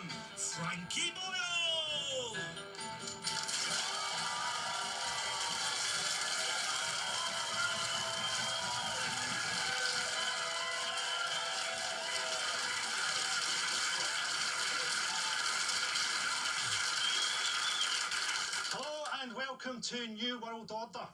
one, Frankie Boyle! Hello and welcome to New World Order.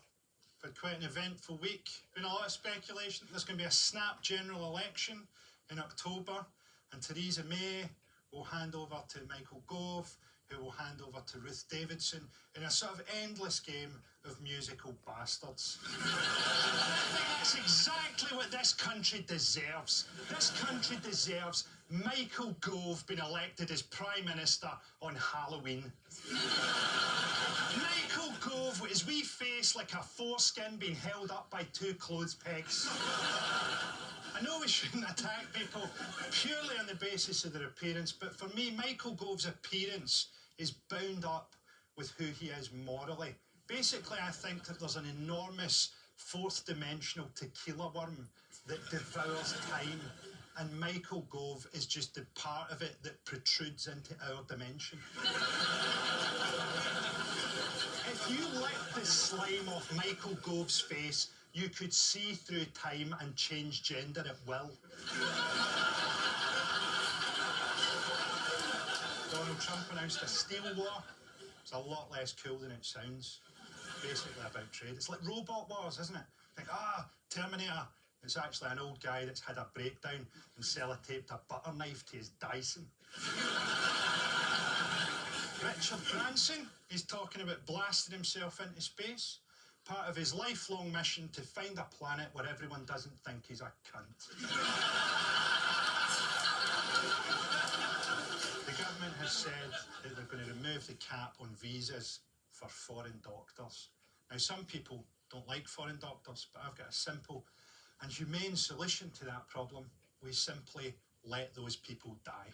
We've had quite an eventful week. Been a lot of speculation. There's going to be a snap general election in October, and Theresa May will hand over to Michael Gove, who will hand over to Ruth Davidson in a sort of endless game of musical bastards. I think that's exactly what this country deserves. This country deserves Michael Gove being elected as Prime Minister on Halloween. Michael Gove with his wee face like a foreskin being held up by two clothes pegs. I know we shouldn't attack people purely on the basis of their appearance, but for me, Michael Gove's appearance is bound up with who he is morally. Basically, I think that there's an enormous fourth dimensional tequila worm that devours time, and Michael Gove is just the part of it that protrudes into our dimension. If you licked the slime off Michael Gove's face, you could see through time and change gender at will. Donald Trump announced a steel war. It's a lot less cool than it sounds. Basically about trade. It's like robot wars, isn't it? Think, Terminator. It's actually an old guy that's had a breakdown and sellotaped a butter knife to his Dyson. Richard Branson, he's talking about blasting himself into space. Part of his lifelong mission to find a planet where everyone doesn't think he's a cunt. The government has said that they're going to remove the cap on visas for foreign doctors. Now, some people don't like foreign doctors, but I've got a simple and humane solution to that problem. We simply let those people die.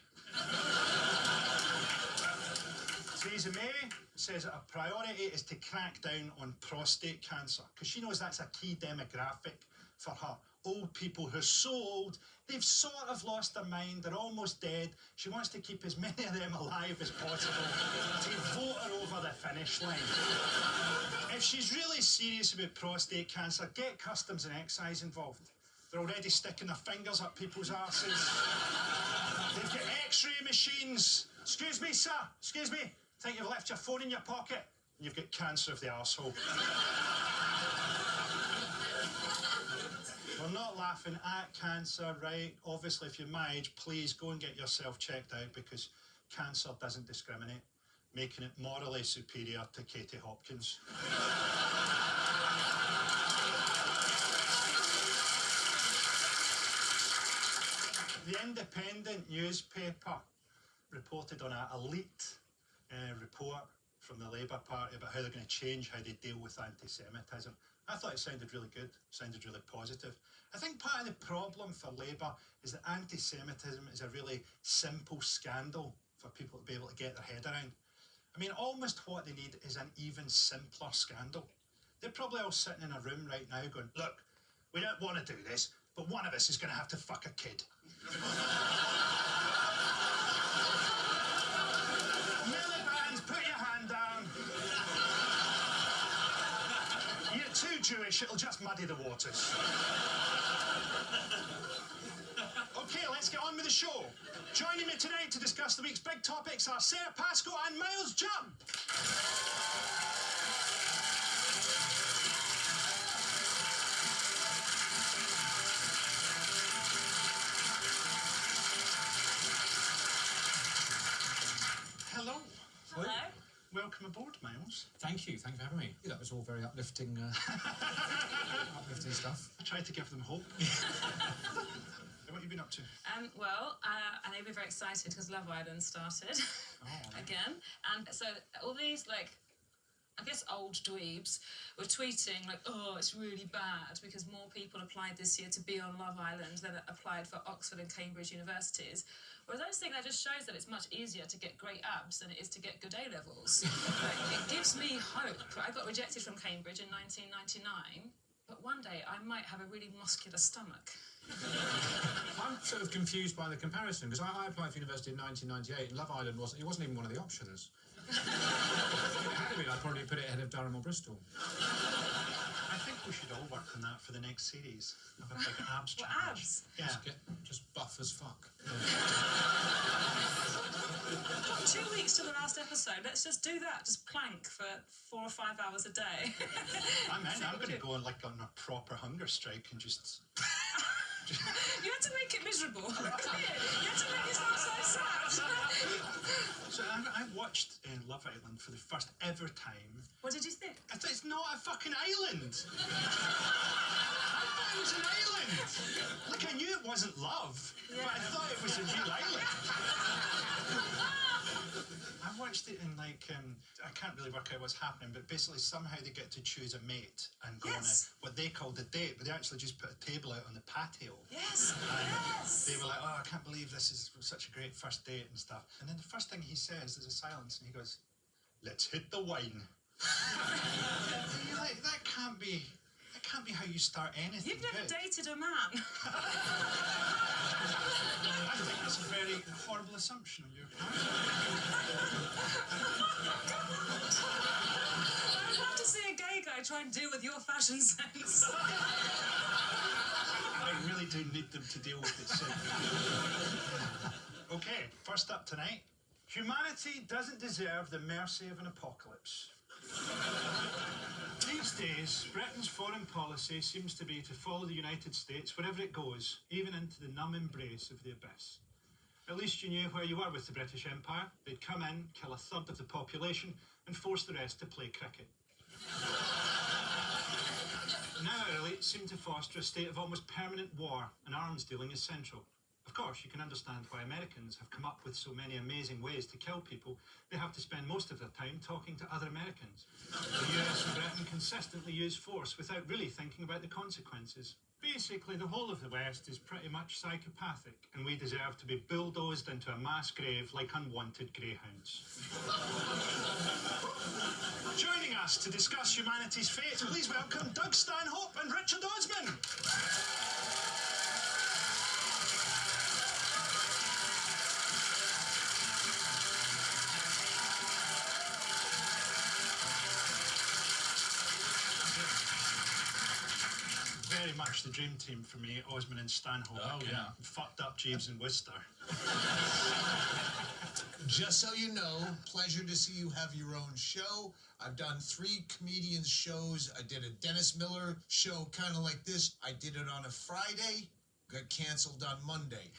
Theresa May says that her priority is to crack down on prostate cancer, because she knows that's a key demographic for her. Old people who are so old, they've sort of lost their mind, they're almost dead. She wants to keep as many of them alive as possible to vote her over the finish line. If she's really serious about prostate cancer, get Customs and Excise involved. They're already sticking their fingers up people's arses. They've got X-ray machines. Excuse me, sir. Excuse me. Think you've left your phone in your pocket? And you've got cancer of the arsehole. We're not laughing at cancer, right? Obviously, if you're my age, please go and get yourself checked out, because cancer doesn't discriminate, making it morally superior to Katie Hopkins. The Independent newspaper reported on a leaked report from the Labour Party about how they're going to change how they deal with anti-Semitism. I thought it sounded really good, sounded really positive. I think part of the problem for Labour is that anti-Semitism is a really simple scandal for people to be able to get their head around. I mean, almost what they need is an even simpler scandal. They're probably all sitting in a room right now going, look, we don't want to do this, but one of us is going to have to fuck a kid. Miliband, put your hand down. You're too Jewish, it'll just muddy the waters. Okay, let's get on with the show. Joining me tonight to discuss the week's big topics are Sarah Pascoe and Miles Jump. Hello. Hello. Welcome aboard, Miles. Thank you for having me. That was all very uplifting, uplifting stuff. I tried to give them hope. What have you been up to? Well, I know we're very excited because Love Island started again. And so all these, like, I guess old dweebs were tweeting, like, oh, it's really bad because more people applied this year to be on Love Island than applied for Oxford and Cambridge universities. Whereas I just think that just shows that it's much easier to get great abs than it is to get good A-levels. Like, it gives me hope. I got rejected from Cambridge in 1999, but one day I might have a really muscular stomach. I'm sort of confused by the comparison, because I applied for university in 1998 and Love Island wasn't even one of the options. If it had been, I'd probably put it ahead of Durham or Bristol. I think we should all work on that for the next series. Have a big abs What, challenge. abs? Yeah. Just buff as fuck. Got 2 weeks to the last episode. Let's just do that. Just plank for 4 or 5 hours a day. I'm going to go on like on a proper hunger strike and just... You had to make it miserable. You had to make yourself so sad. So I watched Love Island for the first ever time. What did you think? I thought it's not a fucking island. I thought it was an island. Like, I knew it wasn't love, but I thought it was a real island. I watched it in like, I can't really work out what's happening, but basically somehow they get to choose a mate and go on what they called a date, but they actually just put a table out on the patio. Yes, And yes. they were like, oh, I can't believe this is such a great first date and stuff. And then the first thing he says, there's a silence, and he goes, let's hit the wine. And you're like, that can't be how you start anything. You've never good. dated a man. I think that's a very horrible assumption on your part. I'd love to see a gay guy try and deal with your fashion sense. I really do need them to deal with it soon. Okay, first up tonight. Humanity doesn't deserve the mercy of an apocalypse. These days, Britain's foreign policy seems to be to follow the United States wherever it goes, even into the numb embrace of the abyss. At least you knew where you were with the British Empire. They'd come in, kill a third of the population, and force the rest to play cricket. Now our elites seem to foster a state of almost permanent war, and arms dealing is central. Of course, you can understand why Americans have come up with so many amazing ways to kill people. They have to spend most of their time talking to other Americans. The US and Britain consistently use force without really thinking about the consequences. Basically, the whole of the West is pretty much psychopathic, and we deserve to be bulldozed into a mass grave like unwanted greyhounds. Joining us to discuss humanity's fate, please welcome Doug Stanhope and Richard Osman. Very much the dream team for me, Osman and Stanhope. Oh, yeah. Fucked up Jeeves and Worcester. Just so you know, pleasure to see you have your own show. I've done 3 comedians shows. I did a Dennis Miller show kind of like this. I did it on a Friday, got canceled on Monday.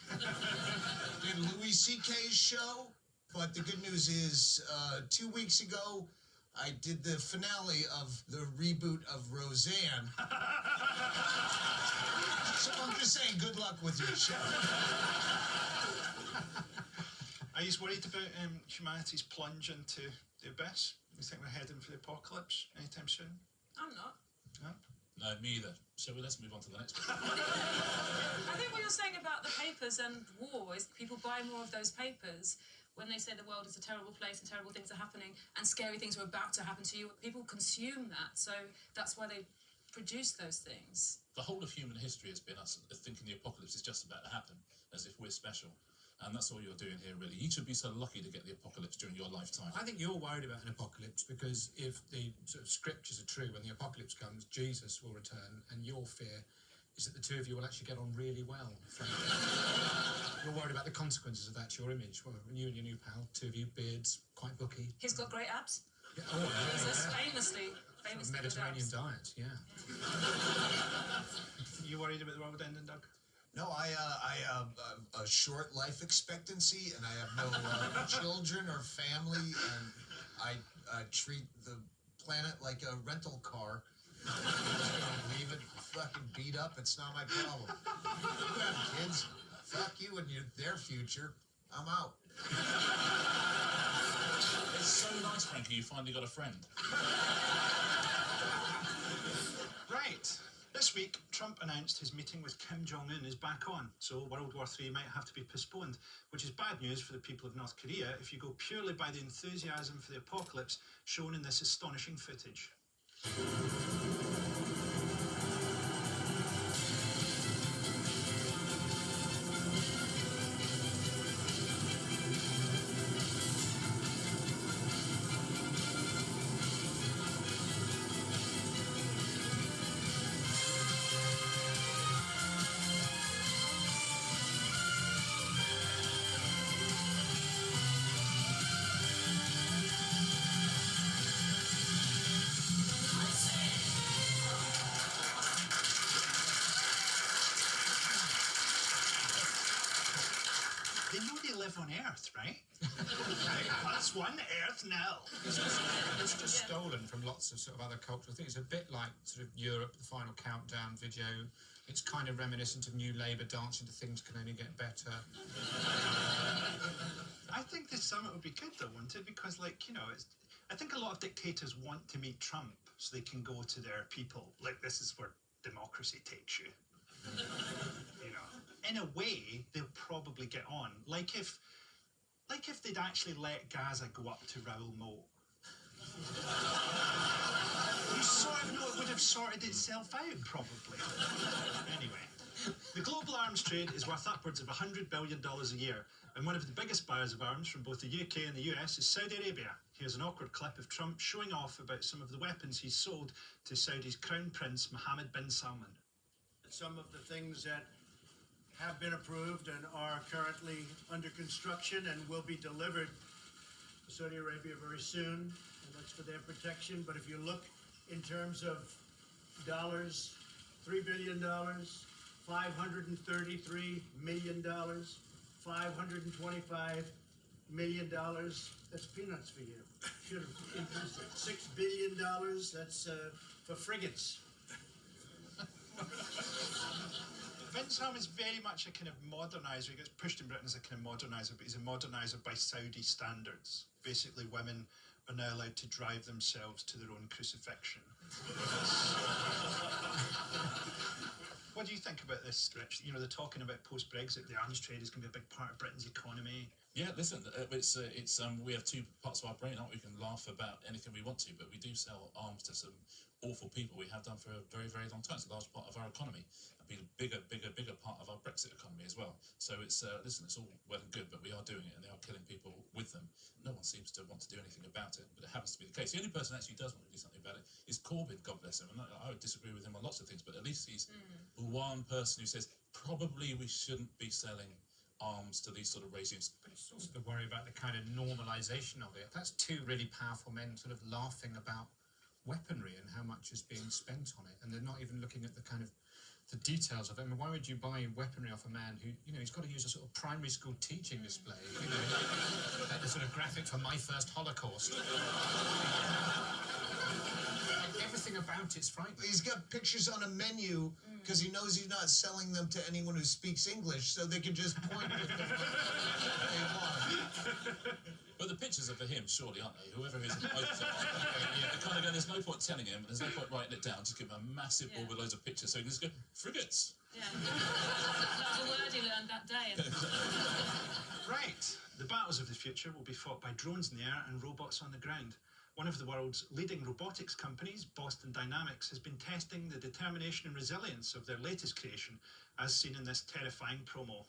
Did Louis C.K.'s show, but the good news is 2 weeks ago, I did the finale of the reboot of Roseanne. So I'm just saying, good luck with your show. Are you worried about humanity's plunge into the abyss? You think we're heading for the apocalypse anytime soon? I'm not. No? No, me either. So let's move on to the next one. I think what you're saying about the papers and war is people buy more of those papers when they say the world is a terrible place and terrible things are happening and scary things are about to happen to you. People consume that, so that's why they produce those things. The whole of human history has been us thinking the apocalypse is just about to happen, as if we're special. And that's all you're doing here, really. You should be so lucky to get the apocalypse during your lifetime. I think you're worried about an apocalypse because if the sort of scriptures are true, when the apocalypse comes, Jesus will return, and your fear is that the two of you will actually get on really well. You're worried about the consequences of that to your image. Well, when you and your new pal, two of you, beards, quite booky. He's got great abs. Yeah, oh, yeah, Jesus, yeah. famously good Mediterranean abs. diet, yeah. You worried about the world ending, Doug? No, I have a short life expectancy, and I have no children or family, and I treat the planet like a rental car. Leave it fucking beat up, it's not my problem. You have kids, fuck you and their future. I'm out. It's so nice, Frankie, you finally got a friend. Right. This week, Trump announced his meeting with Kim Jong-un is back on, so World War III might have to be postponed, which is bad news for the people of North Korea if you go purely by the enthusiasm for the apocalypse shown in this astonishing footage. live on Earth, right? That's one Earth now. It's just stolen from lots of sort of other cultures. I think it's a bit like sort of Europe, the Final Countdown video. It's kind of reminiscent of New Labour dancing to Things Can Only Get Better. I think the summit would be good, though, wouldn't it? Because, like, you know, I think a lot of dictators want to meet Trump so they can go to their people. Like, this is where democracy takes you. You know, in a way, they'll probably get on. Like if they'd actually let Gaza go up to Raoul Moat. You sort of know it would have sorted itself out, probably. Anyway, the global arms trade is worth upwards of $100 billion a year, and one of the biggest buyers of arms from both the UK and the US is Saudi Arabia. Here's an awkward clip of Trump showing off about some of the weapons he's sold to Saudi's Crown Prince Mohammed bin Salman. Some of the things that have been approved and are currently under construction and will be delivered to Saudi Arabia very soon, and that's for their protection. But if you look in terms of dollars, $3 billion, $533 million, $525 million, that's peanuts for you. Should have increased it. $6 billion, that's for frigates. Bin Salman is very much a kind of moderniser. He gets pushed in Britain as a kind of moderniser, but he's a moderniser by Saudi standards. Basically, women are now allowed to drive themselves to their own crucifixion. What do you think about this, Rich? You know, they're talking about post-Brexit, the arms trade is going to be a big part of Britain's economy. Yeah, listen, we have two parts of our brain, aren't we? We can laugh about anything we want to, but we do sell arms to some awful people. We have done for a very, very long time. It's a large part of our economy. It'll be a bigger part of our Brexit economy as well. So it's, listen, it's all well and good, but we are doing it, and they are killing people with them. No one seems to want to do anything about it, but it happens to be the case. The only person actually does want to do something about it is Corbyn, God bless him. And I would disagree with him on lots of things, but at least he's one person who says, probably we shouldn't be selling arms to these sort of regimes. But it's also the worry about the kind of normalisation of it. That's two really powerful men sort of laughing about weaponry and how much is being spent on it, and they're not even looking at the kind of the details of it. I mean, why would you buy weaponry off a man who, you know, he's got to use a sort of primary school teaching display, you know, like the sort of graphic for My First Holocaust. Everything about it's frightening. He's got pictures on a menu because he knows he's not selling them to anyone who speaks English, so they can just point with them what they want. But the pictures are for him, surely, aren't they? Whoever his oaths are. They're kind of going, there's no point telling him, there's no point writing it down, just give him a massive board with loads of pictures, so he can just go, frigates. Yeah. That was a word he learned that day. Right. The battles of the future will be fought by drones in the air and robots on the ground. One of the world's leading robotics companies, Boston Dynamics, has been testing the determination and resilience of their latest creation, as seen in this terrifying promo.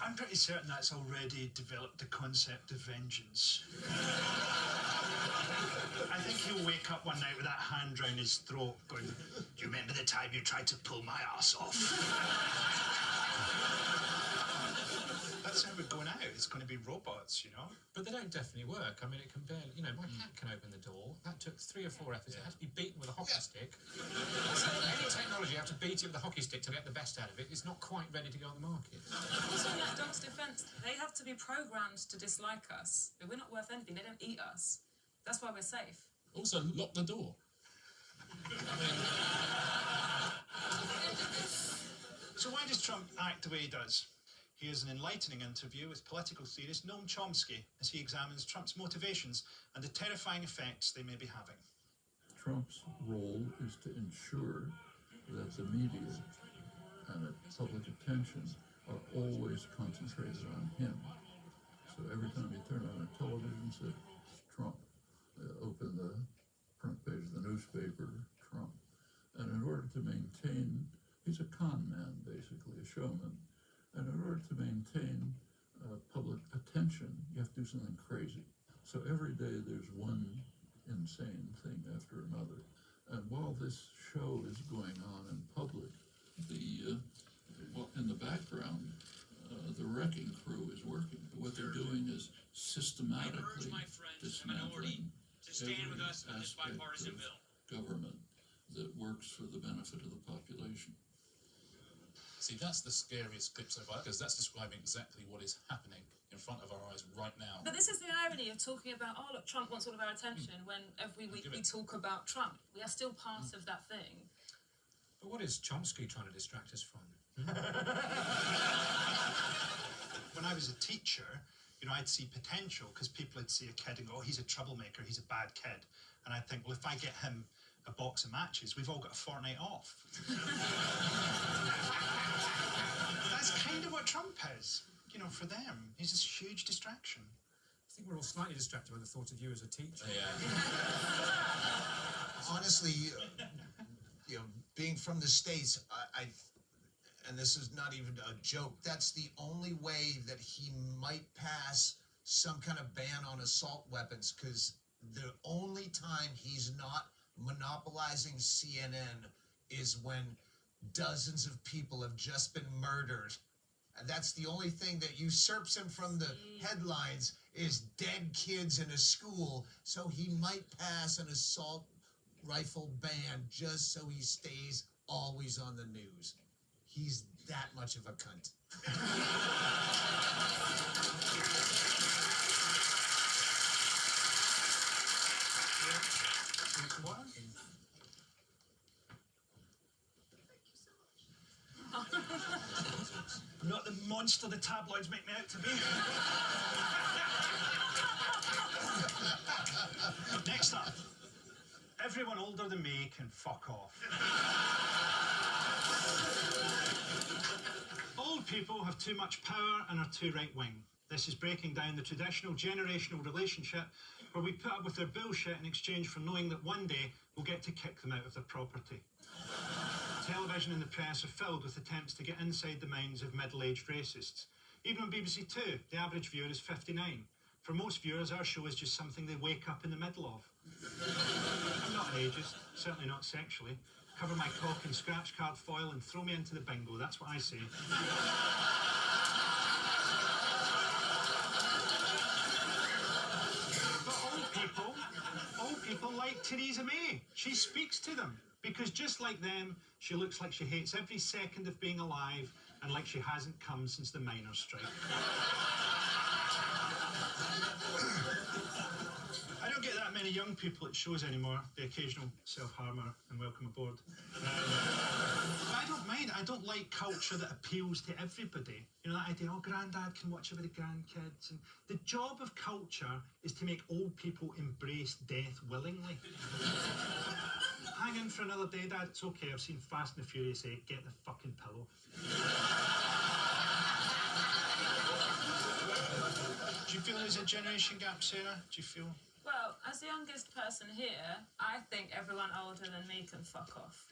I'm pretty certain that's already developed the concept of vengeance. I think he'll wake up one night with that hand round his throat going, do you remember the time you tried to pull my ass off? That's how we're going out. It's going to be robots, you know? But they don't definitely work. I mean, it can barely, you know, my cat can open the door. That took 3 or 4 efforts. It had to be beaten with a hockey stick. So any technology, you have to beat it with a hockey stick to get the best out of it. It's not quite ready to go on the market. Also, in that dog's defence, they have to be programmed to dislike us. But we're not worth anything. They don't eat us. That's why we're safe. Also, lock the door. So why does Trump act the way he does? Here's an enlightening interview with political theorist Noam Chomsky as he examines Trump's motivations and the terrifying effects they may be having. Trump's role is to ensure that the media and that public attention are always concentrated on him. So every time you turn on a television set, it's Trump. Open the front page of the newspaper, Trump. And in order to maintain, he's a con man, basically, a showman. And in order to maintain public attention, you have to do something crazy. So every day there's one insane thing after another. And while this show is going on in public, in the background, the wrecking crew is working. What they're doing is systematically dismantling every aspect of government that works for the benefit of the population. See, that's the scariest clip so far, because that's describing exactly what is happening in front of our eyes right now. But this is the irony of talking about, oh, look, Trump wants all of our attention, when every week we talk about Trump. We are still part of that thing. But what is Chomsky trying to distract us from? When I was a teacher, you know, I'd see potential because people would see a kid and go, oh, he's a troublemaker, he's a bad kid. And I'd think, well, if I get him a box of matches, we've all got a fortnight off. That's kind of what Trump is, you know, for them. He's this huge distraction. I think we're all slightly distracted by the thought of you as a teacher. Yeah. Honestly, you know, being from the States, and this is not even a joke, that's the only way that he might pass some kind of ban on assault weapons, because the only time he's not monopolizing CNN is when dozens of people have just been murdered. And that's the only thing that usurps him from the headlines is dead kids in a school. So he might pass an assault rifle ban just so he stays always on the news. He's that much of a cunt. What? I'm not the monster the tabloids make me out to be. Next up, everyone older than me can fuck off. Old people have too much power and are too right-wing. This is breaking down the traditional generational relationship where we put up with their bullshit in exchange for knowing that one day we'll get to kick them out of their property. Television and the press are filled with attempts to get inside the minds of middle-aged racists. Even on BBC Two, the average viewer is 59. For most viewers, our show is just something they wake up in the middle of. I'm not an ageist, certainly not sexually. Cover my cock in scratch card foil and throw me into the bingo, that's what I say. But old people like Theresa May. She speaks to them. Because just like them, she looks like she hates every second of being alive and like she hasn't come since the miners' strike. I don't get that many young people at shows anymore. The occasional self-harmer and welcome aboard. But I don't mind. I don't like culture that appeals to everybody. You know, that idea, oh, granddad can watch over the grandkids. And the job of culture is to make old people embrace death willingly. Hang in for another day, Dad. It's okay. I've seen Fast and the Furious 8. Get the fucking pillow. Do you feel there's a generation gap, Sarah? Do you feel? Well, as the youngest person here, I think everyone older than me can fuck off.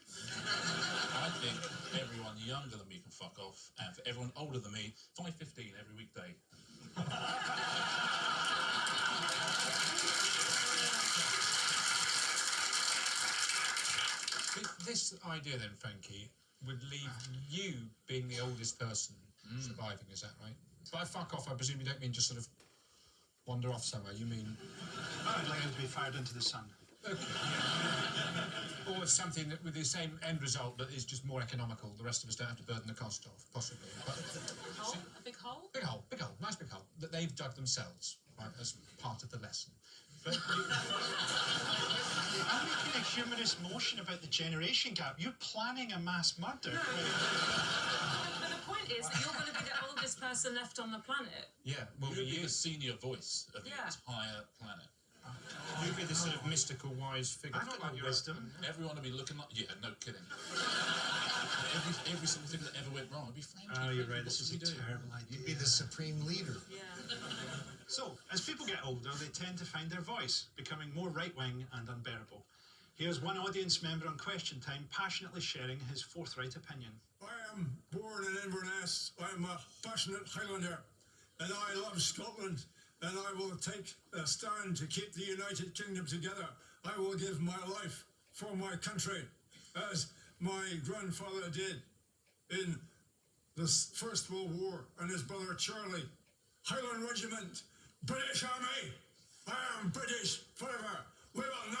I think everyone younger than me can fuck off, and for everyone older than me, 5:15 every weekday. This idea then, Frankie, would leave you being the oldest person surviving, is that right? By fuck off, I presume you don't mean just sort of wander off somewhere, you mean... I'd like him to be fired into the sun. Okay, yeah. Or something that with the same end result that is just more economical, the rest of us don't have to burden the cost of, possibly. But, Hole? A big hole? big hole, nice big hole, that they've dug themselves, right, as part of the lesson. But I'm making a humorous motion about the generation gap. You're planning a mass murder. But the point is that you're going to be the oldest person left on the planet. yeah, well, You'll be you the senior voice of the Yeah. entire planet. you'd be the sort of mystical, wise figure. I don't like your wisdom. Everyone will be looking like... Yeah, no kidding. every single thing that ever went wrong would be Frankie. Oh, you're right. What This is should a we do? terrible idea. You'd be the supreme leader. Yeah. So, as people get older, they tend to find their voice becoming more right-wing and unbearable. Here's one audience member on Question Time passionately sharing his forthright opinion. I am born in Inverness. I am a passionate Highlander, and I love Scotland, and I will take a stand to keep the United Kingdom together. I will give my life for my country, as my grandfather did in the First World War, and his brother Charlie. Highland Regiment, British Army. I am British forever. We will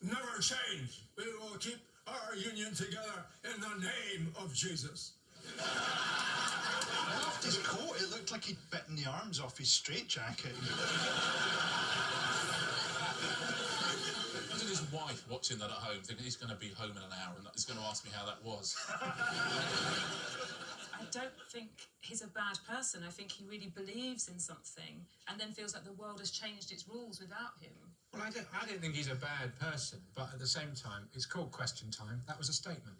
never change. We will keep our union together in the name of Jesus. I loved his coat. It looked like he'd bitten the arms off his straitjacket. Imagine his wife watching that at home, thinking he's going to be home in an hour and he's going to ask me how that was. I don't think he's a bad person. I think he really believes in something and then feels like the world has changed its rules without him. Well, I don't think he's a bad person, but at the same time, it's called Question Time. That was a statement.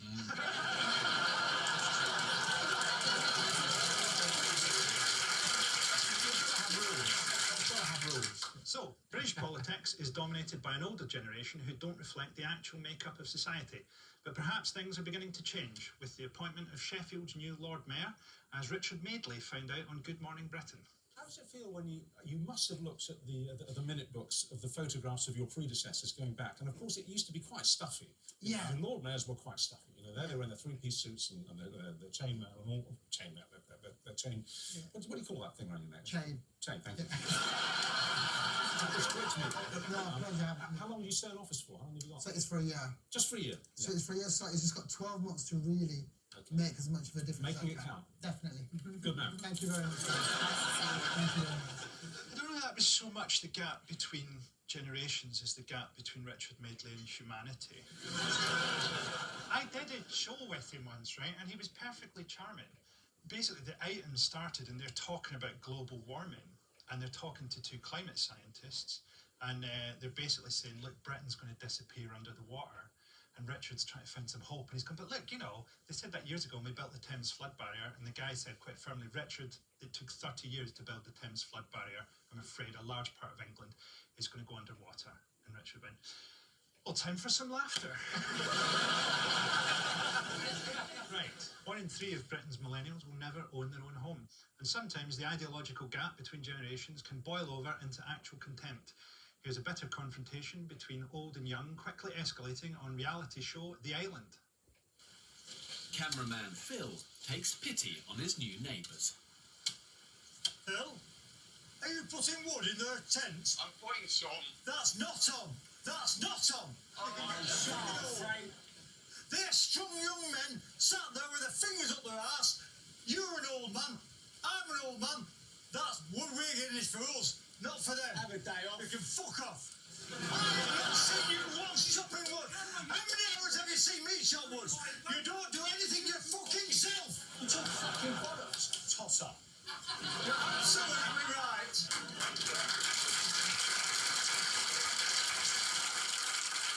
Have rules. So, British politics is dominated by an older generation who don't reflect the actual makeup of society. But perhaps things are beginning to change with the appointment of Sheffield's new Lord Mayor, as Richard Madeley found out on Good Morning Britain. How does it feel when you must have looked at the minute books of the photographs of your predecessors going back, and of course it used to be quite stuffy. Yeah. The Lord Mayors were quite stuffy. They were in the three-piece suits and the chain mail and all chain mail, the chain. Yeah. What do you call that thing around your neck? Chain. Chain. Thank you. It's great to meet you. How long did you stay in office for? How long have you got? So it's for a year. Just for a year. So it's for a year. So it's just got 12 months to really make as much of a difference. Making it count. Definitely. Good man. Thank you very much. Thank you very much. I don't know that was so much the gap between generations as the gap between Richard Madeley and humanity. I did a show with him once, right, and he was perfectly charming. Basically, the item started and they're talking about global warming, and they're talking to two climate scientists, and they're basically saying, look, Britain's going to disappear under the water. And Richard's trying to find some hope, and he's going, but look, they said that years ago when we built the Thames flood barrier, and the guy said quite firmly, Richard, it took 30 years to build the Thames flood barrier. I'm afraid a large part of England is going to go underwater. And Richard went, well, time for some laughter. Right, 1 in 3 of Britain's millennials will never own their own home. And sometimes the ideological gap between generations can boil over into actual contempt. Here's a bitter confrontation between old and young, quickly escalating on reality show The Island. Cameraman Phil takes pity on his new neighbours. Phil, are you putting wood in their tent? I'm putting some. That's not on. That's not on. They're strong young men sat there with their fingers up their arse. You're an old man. I'm an old man. That's wood rigging is for us, not for them. Have a day off. You can fuck off. I've not seen you once chopping wood. How many hours have you seen me chop wood? You don't do anything your fucking self. It's all fucking bollocks. Tosser. You're absolutely right.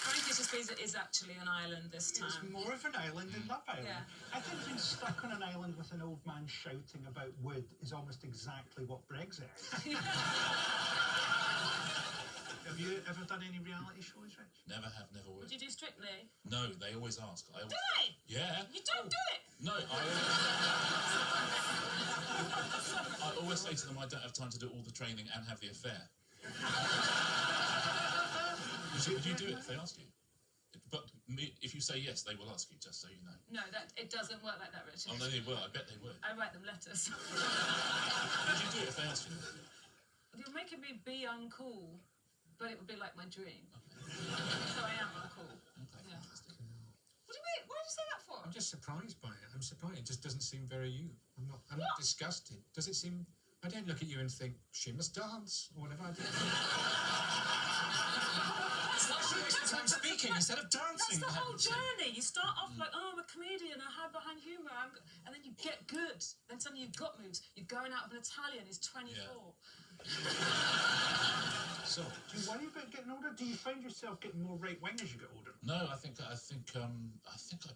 Frankie suspects it is actually an island this time. It's more of an island than Love Island. Yeah. I think being stuck on an island with an old man shouting about wood is almost exactly what Brexit is. Have you ever done any reality shows, Rich? Never have, never would. Would you do Strictly? No, they always ask. Do they? Yeah. You don't do it? No, I always say to them I don't have time to do all the training and have the affair. Would you do it if they ask you? But if you say yes, they will ask you, just so you know. No, it doesn't work like that, Richard. Oh, no, they will. I bet they would. I write them letters. Would you do it if they asked you? You're making me be uncool, but it would be like my dream. Okay. So I am uncool. Okay, Yeah. fantastic. What do you mean? Why did you say that for? I'm just surprised by it. I'm surprised. It just doesn't seem very you. I'm not disgusted. Does it seem... I don't look at you and think, she must dance, or whatever I do. That's why she wastes time speaking instead of dancing. That's the whole journey. You start off like, oh, I'm a comedian, I hide behind humour, and then you get good. Then suddenly you've got moves. You're going out with an Italian who's 24. Yeah. So, do you worry about getting older? Do you find yourself getting more right-wing as you get older? No, I think I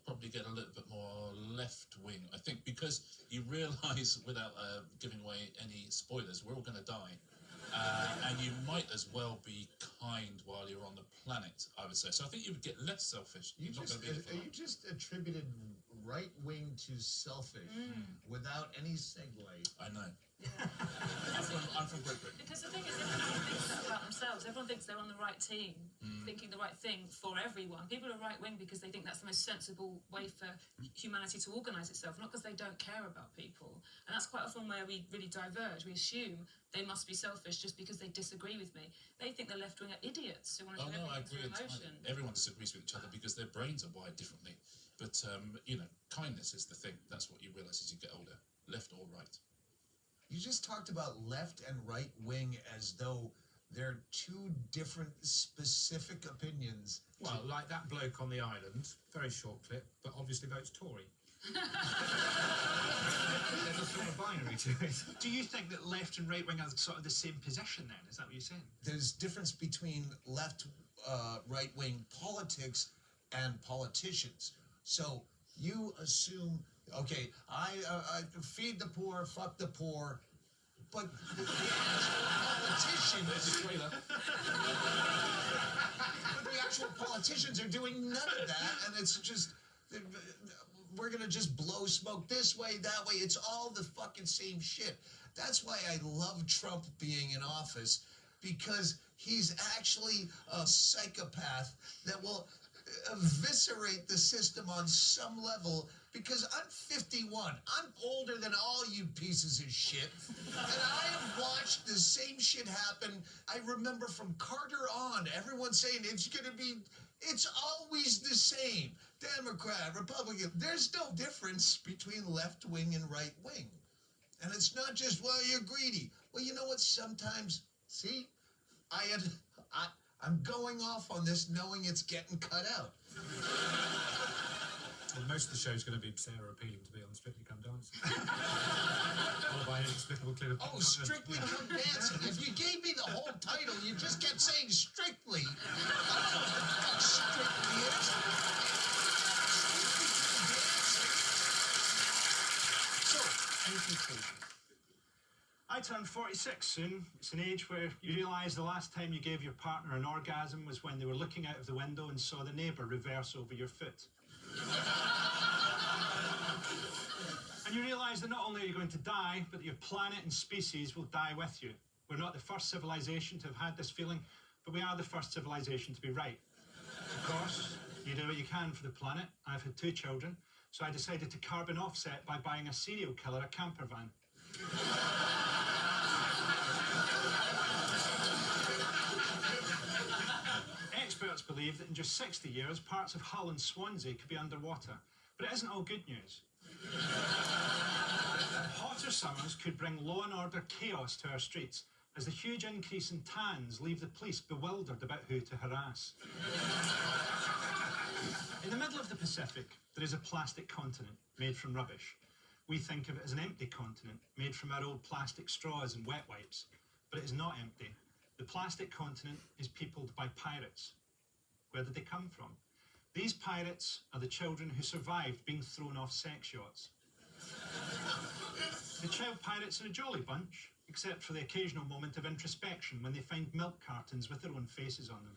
probably get a little bit more left wing. I think because you realise, without giving away any spoilers, we're all going to die. And you might as well be kind while you're on the planet, I would say. So I think you would get less selfish. You just attributed right wing to selfish without any segue. I know. Yeah. I'm from Great Britain. Because the thing is, everyone thinks that about themselves. Everyone thinks they're on the right team, thinking the right thing for everyone. People are right-wing because they think that's the most sensible way for humanity to organise itself, not because they don't care about people. And that's quite often where we really diverge. We assume they must be selfish just because they disagree with me. They think the left-wing are idiots who want to do I everything agree through entirely. emotion. Everyone disagrees with each other because their brains are wired differently. But, you know, kindness is the thing. That's what you realise as you get older, left or right. You just talked about left and right wing as though they're two different specific opinions. Well, like that bloke on the island, very short clip, but obviously votes Tory. There's a sort of binary to it. Do you think that left and right wing are sort of the same position then? Is that what you're saying? There's difference between left, right wing politics and politicians. So you assume, okay, I feed the poor, fuck the poor, but the actual politicians, but the actual politicians are doing none of that, and it's just, we're gonna just blow smoke this way, that way. It's all the fucking same shit. That's why I love Trump being in office, because he's actually a psychopath that will eviscerate the system on some level, because I'm 51. I'm older than all you pieces of shit. And I have watched the same shit happen. I remember from Carter on, everyone saying it's always the same. Democrat, Republican. There's no difference between left wing and right wing. And it's not just, well, you're greedy. Well, you know what? Sometimes, see, I'm going off on this knowing it's getting cut out. Well, most of the show's going to be Sarah appealing to be on Strictly Come Dancing. Or by an inexplicable clear of... Oh, Strictly Come Dancing. If you gave me the whole title, you just kept saying Strictly. I don't know what the fuck Strictly is. So, in conclusion, I turn 46 soon. It's an age where you realise the last time you gave your partner an orgasm was when they were looking out of the window and saw the neighbour reverse over your foot. And you realise that not only are you going to die, but that your planet and species will die with you. We're not the first civilization to have had this feeling, but we are the first civilization to be right. Of course, you do what you can for the planet. I've had 2 children, so I decided to carbon offset by buying a serial killer a camper van. Experts believe that in just 60 years, parts of Hull and Swansea could be underwater. But it isn't all good news. Hotter summers could bring law and order chaos to our streets, as the huge increase in tans leave the police bewildered about who to harass. In the middle of the Pacific, there is a plastic continent made from rubbish. We think of it as an empty continent, made from our old plastic straws and wet wipes. But it is not empty. The plastic continent is peopled by pirates. Where did they come from? These pirates are the children who survived being thrown off sex yachts. The child pirates are a jolly bunch, except for the occasional moment of introspection when they find milk cartons with their own faces on them.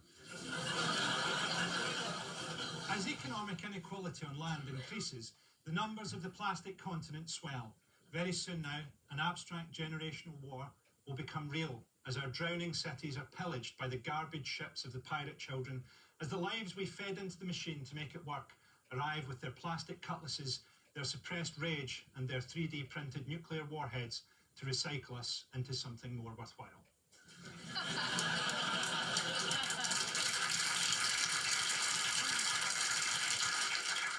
As economic inequality on land increases, the numbers of the plastic continent swell. Very soon now, an abstract generational war will become real as our drowning cities are pillaged by the garbage ships of the pirate children, as the lives we fed into the machine to make it work arrive with their plastic cutlasses, their suppressed rage, and their 3D printed nuclear warheads to recycle us into something more worthwhile.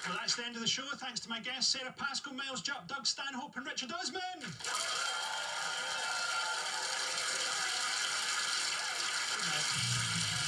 Well, that's the end of the show. Thanks to my guests, Sarah Pascoe, Miles Jupp, Doug Stanhope and Richard Osman. Good night.